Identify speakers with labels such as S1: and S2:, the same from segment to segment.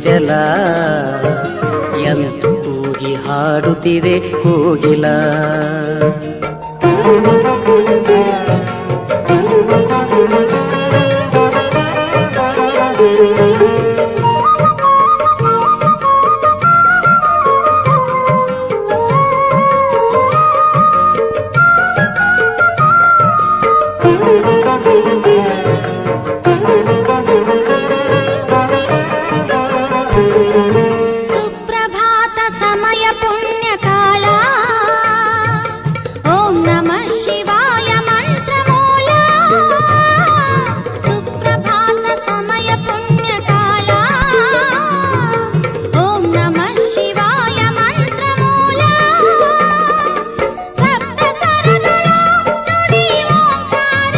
S1: ಇಂಚಲ ಎಂದು ಕೂಗಿ ಹಾಡುತ್ತಿದೆ ಕೋಗಿಲ.
S2: ಸುಪ್ರಭಾತ ಸಮಯ ಪುಣ್ಯಕಾಲ, ಓಂ ನಮಃ ಶಿವಾಯ ಮಂತ್ರಮೂಲ. ಸುಪ್ರಭಾತ ಸಮಯ ಪುಣ್ಯಕಾಲ, ಓಂ ನಮಃ ಶಿವಾಯ ಮಂತ್ರಮೂಲ. ಸಪ್ತ ಸ್ವರಗಳ ನುಡಿ ಓಂಕಾರ,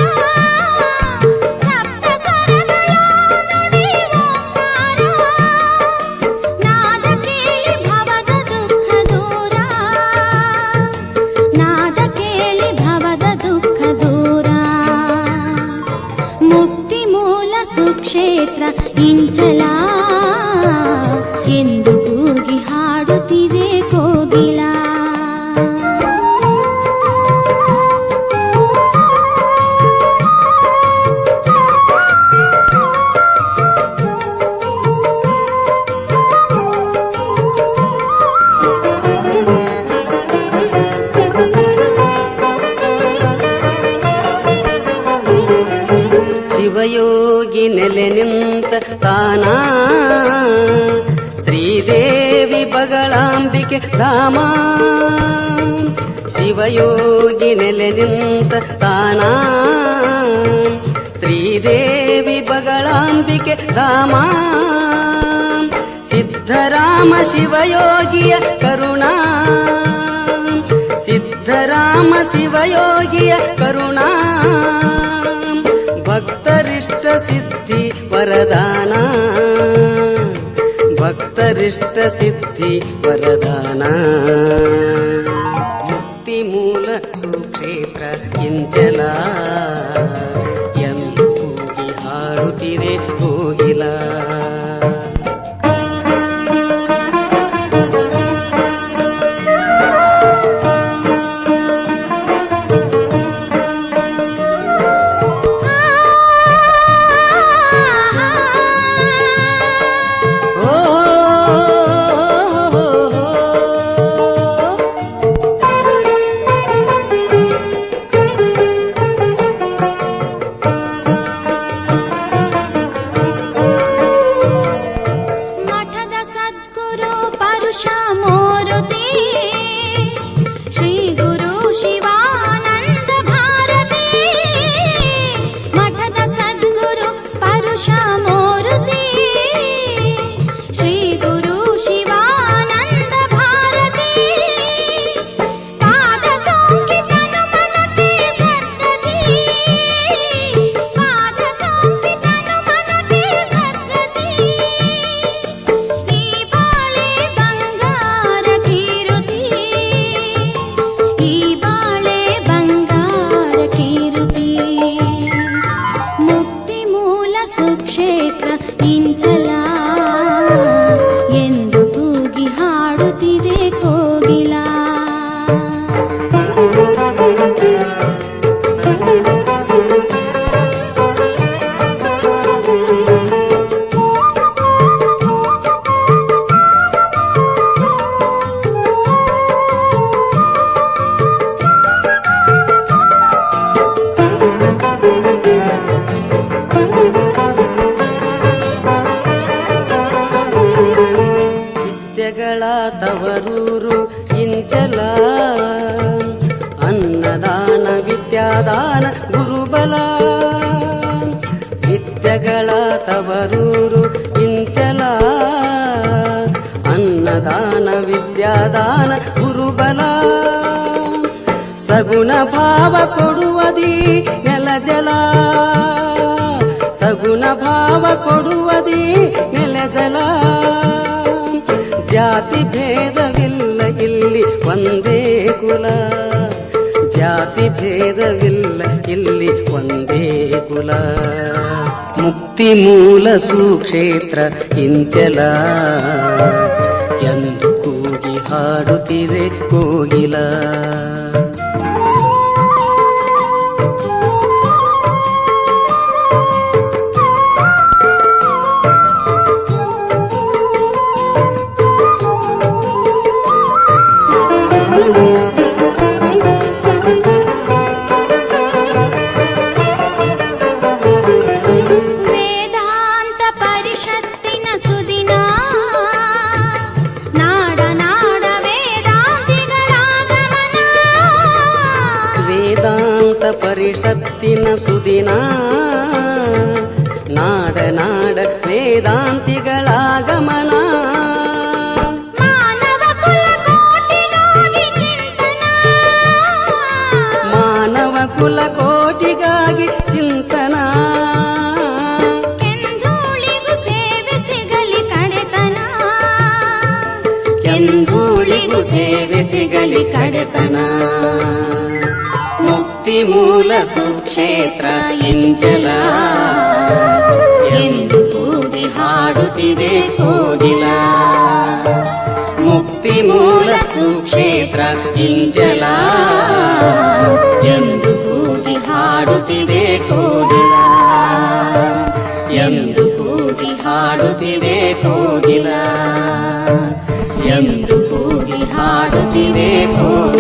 S2: ಸಪ್ತ ಸ್ವರಗಳ ನುಡಿ ಓಂಕಾರ. ನಾದ ಕೇಳಿ ಭವದ ದುಃಖ ದೂರ, ನಾದ ಕೇಳಿ ಭವದ ದುಃಖ ದೂರ. ಮುಕ್ತಿ ಮೂಲ ಸುಕ್ಷೇತ್ರ ಇಂಚಲ ಎಂದು ಕೂಗಿ ಹಾಡುತ್ತಿದೆ ಕೋಗಿಲ.
S1: ಶಿವಯೋಗಿ ನೆಲೆ ನಿಂತ ತಾನ, ಶ್ರೀದೇವಿ ಬಗಳಾಂಬಿಕೆ ಧಾಮ. ಶಿವಯೋಗಿ ನೆಲೆ ನಿಂತ ತಾನ, ಶ್ರೀದೇವಿ ಬಗಳಾಂಬಿಕೆ ಧಾಮ. ಸಿದ್ಧರಾಮ ಶಿವಯೋಗಿಯ ಕರುಣಾ, ಸಿದ್ಧರಾಮ ಶಿವಯೋಗಿಯ ಕರುಣಾ. ಭಕ್ತರಿಷ್ಟ ಸಿದ್ಧಿ ವರದಾನ, ಭಕ್ತರಿಷ್ಟ ಸಿದ್ಧಿ ವರದಾನ. ಮುಕ್ತಿ ಮೂಲ ಸುಕ್ಷೇತ್ರ ಇಂಚಲ ಎಂದು ಕೂಗಿ ಹಾಡುತ್ತಿದೆ ಕೋಗಿಲ.
S2: ಮಠದ ಸದ್ಗುರು ಪರಶುರಾಮೂರ್ತಿ, ಶ್ರೀ ಗುರು ಶಿವಾನಂದ ಭಾರತಿ. ಮಠದ ಸದ್ಗುರು ಪರಶುರಾಮೂರ್ತಿ, ಶ್ರೀ ಗುರು ಶಿವಾನಂದ ಭಾರತಿ. ಪಾದ ಸೋಂಕಿತನು ಮನತೆ ಸದ್ಗತಿ, ಪಾದ ಸೋಂಕಿತನು ಮನತೆ ಸದ್ಗತಿ. ಈ ಬಾಳೆ ಬಂಗಾರ ಕೀರುತಿ, ಈ ಬಾಳೆ ಬಂಗಾರ ಕೀರುತಿ. ಮುಕ್ತಿ ಮೂಲ ಸುಕ್ಷೇತ್ರ ಇಂಚಲ ಎಂದು ಕೂಗಿ ಹಾಡುತ್ತಿದೆ ಕೋಗಿಲ.
S1: ವಿದ್ಯೆಗಳ ತವರೂರು ಇಂಚಲ, ಅನ್ನದಾನ ವಿದ್ಯಾದಾನ ಗುರುಬಲ. ವಿದ್ಯೆಗಳ ತವರೂರು ಇಂಚಲ, ಅನ್ನದಾನ ವಿದ್ಯಾದಾನ ಗುರುಬಲ. ಸಗುಣ ಭಾವ ಕೊಡುವದಿ ನೆಲ ಜಲ, ಸಗುಣ ಭಾವ ಕೊಡುವದಿ ನೆಲ ಜಲ. ಜಾತಿ ಭೇದವಿಲ್ಲ ಇಲ್ಲಿ ಒಂದೇ ಕುಲ, ಜಾತಿ
S3: ಜಾತಿ ಭೇದವಿಲ್ಲ ಇಲ್ಲಿ ಒಂದೇ ಕುಲ. ಮುಕ್ತಿ ಮೂಲ ಸುಕ್ಷೇತ್ರ ಇಂಚಲ ಎಂದು ಕೂಗಿ ಹಾಡುತ್ತಿದೆ ಕೋಗಿಲ.
S2: ವೇದಾಂತ ಪರಿಷತ್ತಿನ ಸುದಿನ ನಾಡ ನಾಡ ವೇದಾಂತಿಗಳಾಗಮನ.
S3: ವೇದಾಂತ ಪರಿಷತ್ತಿನ ಸುದಿನ ನಾಡ ನಾಡ ವೇದಾಂತಿಗಳಾಗಮನ.
S2: ಮಾನವ ಕುಲ ಕೋಟಿಗಾಗಿ ಚಿಂತನ.
S3: ಮಾನವ ಕುಲ ಕೋಟಿಗಾಗಿ ಚಿಂತನ.
S2: ಕೆಂಧೂಳಿಗೂ ಸೇವೆ ಸಿಗಲಿ ಕಡೆತನ.
S3: ಕೆಂಧೂಳಿಗೂ ಸೇವೆ ಸಿಗಲಿ ಕಡೆತನ. ಮುಕ್ತಿ ಮೂಲ ಸುಕ್ಷೇತ್ರ ಇಂಚಲ ಎಂದು ಕೂಗಿ ಹಾಡುತ್ತಿದೆ ಕೋಗಿಲ. ಮುಕ್ತಿ ಮೂಲ ಸುಕ್ಷೇತ್ರ ಇಂಚಲ ಎಂದು ಕೂಗಿ ಹಾಡುತ್ತಿದೆ ಕೋಗಿಲ. ಎಂದು ಕೂಗಿ ಹಾಡುತ್ತಿದೆ ಕೋಗಿಲ. ಎಂದು ಕೂಗಿ ಹಾಡುತ್ತಿದೆ ಕೋಗಿಲ.